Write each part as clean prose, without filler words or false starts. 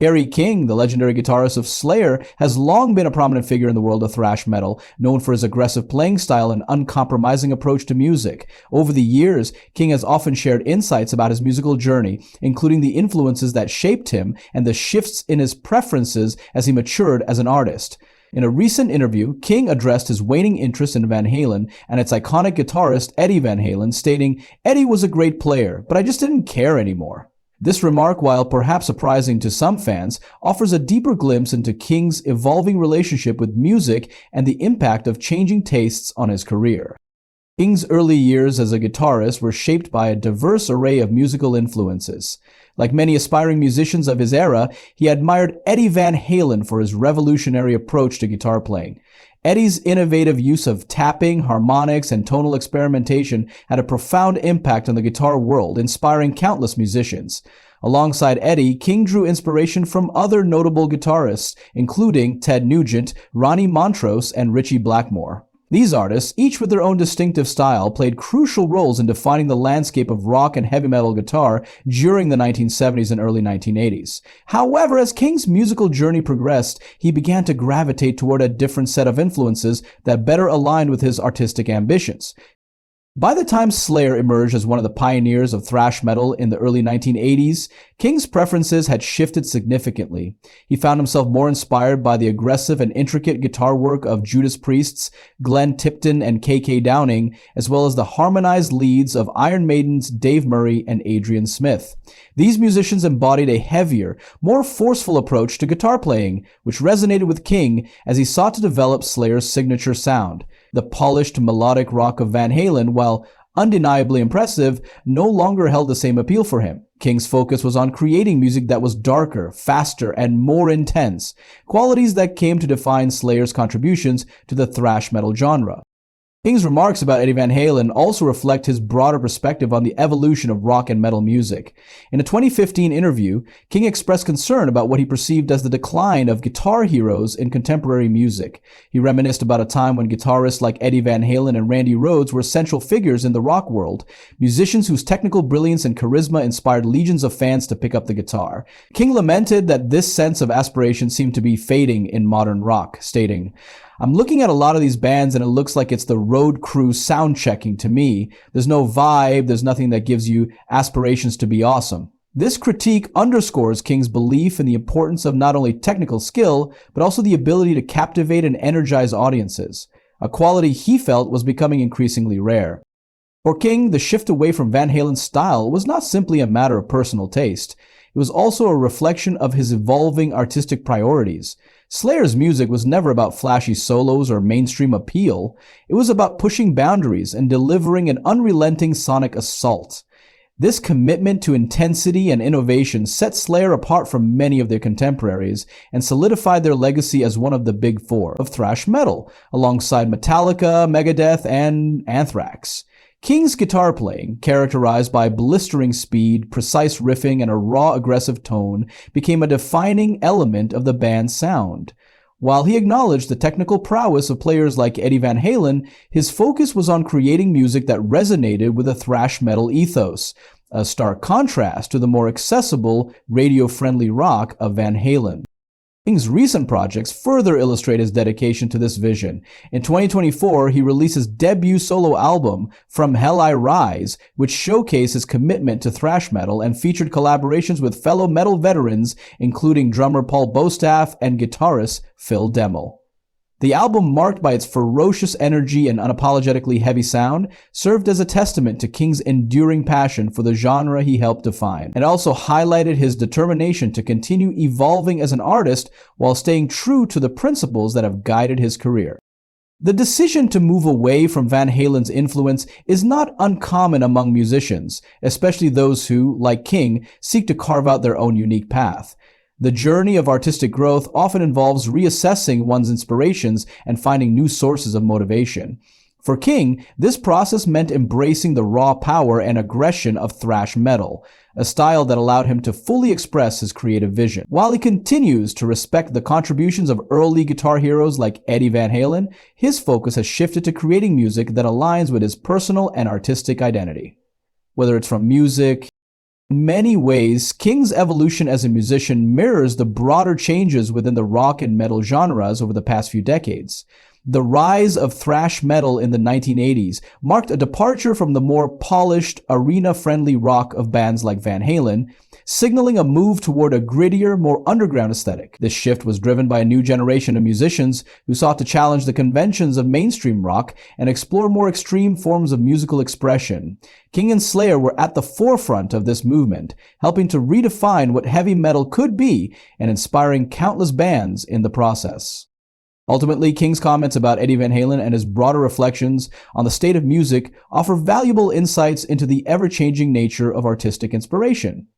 Kerry King, the legendary guitarist of Slayer, has long been a prominent figure in the world of thrash metal, known for his aggressive playing style and uncompromising approach to music. Over the years, King has often shared insights about his musical journey, including the influences that shaped him and the shifts in his preferences as he matured as an artist. In a recent interview, King addressed his waning interest in Van Halen and its iconic guitarist Eddie Van Halen, stating, "Eddie was a great player, but I just didn't care anymore." This remark, while perhaps surprising to some fans, offers a deeper glimpse into King's evolving relationship with music and the impact of changing tastes on his career. King's early years as a guitarist were shaped by a diverse array of musical influences. Like many aspiring musicians of his era, he admired Eddie Van Halen for his revolutionary approach to guitar playing. Eddie's innovative use of tapping, harmonics, and tonal experimentation had a profound impact on the guitar world, inspiring countless musicians. Alongside Eddie, King drew inspiration from other notable guitarists, including Ted Nugent, Ronnie Montrose, and Ritchie Blackmore. These artists, each with their own distinctive style, played crucial roles in defining the landscape of rock and heavy metal guitar during the 1970s and early 1980s. However, as King's musical journey progressed, he began to gravitate toward a different set of influences that better aligned with his artistic ambitions. By the time Slayer emerged as one of the pioneers of thrash metal in the early 1980s, King's preferences had shifted significantly. He found himself more inspired by the aggressive and intricate guitar work of Judas Priest's Glenn Tipton and KK Downing, as well as the harmonized leads of Iron Maiden's Dave Murray and Adrian Smith. These musicians embodied a heavier, more forceful approach to guitar playing, which resonated with King as he sought to develop Slayer's signature sound. The polished melodic rock of Van Halen, while undeniably impressive, no longer held the same appeal for him. King's focus was on creating music that was darker, faster, and more intense, qualities that came to define Slayer's contributions to the thrash metal genre. King's remarks about Eddie Van Halen also reflect his broader perspective on the evolution of rock and metal music. In a 2015 interview, King expressed concern about what he perceived as the decline of guitar heroes in contemporary music. He reminisced about a time when guitarists like Eddie Van Halen and Randy Rhoads were central figures in the rock world, musicians whose technical brilliance and charisma inspired legions of fans to pick up the guitar. King lamented that this sense of aspiration seemed to be fading in modern rock, stating, "I'm looking at a lot of these bands and it looks like it's the road crew sound checking to me. There's no vibe, there's nothing that gives you aspirations to be awesome." This critique underscores King's belief in the importance of not only technical skill, but also the ability to captivate and energize audiences, a quality he felt was becoming increasingly rare. For King, the shift away from Van Halen's style was not simply a matter of personal taste. It was also a reflection of his evolving artistic priorities. Slayer's music was never about flashy solos or mainstream appeal. It was about pushing boundaries and delivering an unrelenting sonic assault. This commitment to intensity and innovation set Slayer apart from many of their contemporaries and solidified their legacy as one of the big four of thrash metal, alongside Metallica, Megadeth, and Anthrax. King's guitar playing, characterized by blistering speed, precise riffing, and a raw, aggressive tone, became a defining element of the band's sound. While he acknowledged the technical prowess of players like Eddie Van Halen, his focus was on creating music that resonated with the thrash metal ethos, a stark contrast to the more accessible, radio-friendly rock of Van Halen. King's recent projects further illustrate his dedication to this vision. In 2024, he released his debut solo album, From Hell I Rise, which showcased his commitment to thrash metal and featured collaborations with fellow metal veterans, including drummer Paul Bostaff and guitarist Phil Demmel. The album, marked by its ferocious energy and unapologetically heavy sound, served as a testament to King's enduring passion for the genre he helped define, and also highlighted his determination to continue evolving as an artist while staying true to the principles that have guided his career. The decision to move away from Van Halen's influence is not uncommon among musicians, especially those who, like King, seek to carve out their own unique path. The journey of artistic growth often involves reassessing one's inspirations and finding new sources of motivation. For King, this process meant embracing the raw power and aggression of thrash metal, a style that allowed him to fully express his creative vision. While he continues to respect the contributions of early guitar heroes like Eddie Van Halen, his focus has shifted to creating music that aligns with his personal and artistic identity. Whether it's from music, In many ways, King's evolution as a musician mirrors the broader changes within the rock and metal genres over the past few decades. The rise of thrash metal in the 1980s marked a departure from the more polished, arena-friendly rock of bands like Van Halen, signaling a move toward a grittier, more underground aesthetic. This shift was driven by a new generation of musicians who sought to challenge the conventions of mainstream rock and explore more extreme forms of musical expression. King and Slayer were at the forefront of this movement, helping to redefine what heavy metal could be and inspiring countless bands in the process. Ultimately, King's comments about Eddie Van Halen and his broader reflections on the state of music offer valuable insights into the ever-changing nature of artistic inspiration.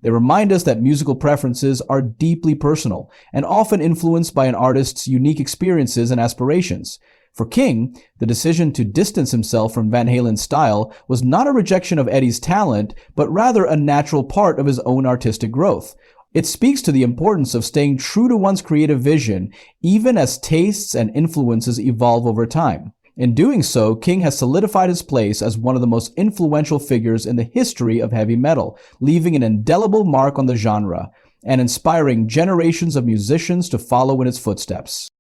They remind us that musical preferences are deeply personal and often influenced by an artist's unique experiences and aspirations. For King, the decision to distance himself from Van Halen's style was not a rejection of Eddie's talent, but rather a natural part of his own artistic growth. It speaks to the importance of staying true to one's creative vision, even as tastes and influences evolve over time. In doing so, King has solidified his place as one of the most influential figures in the history of heavy metal, leaving an indelible mark on the genre and inspiring generations of musicians to follow in its footsteps.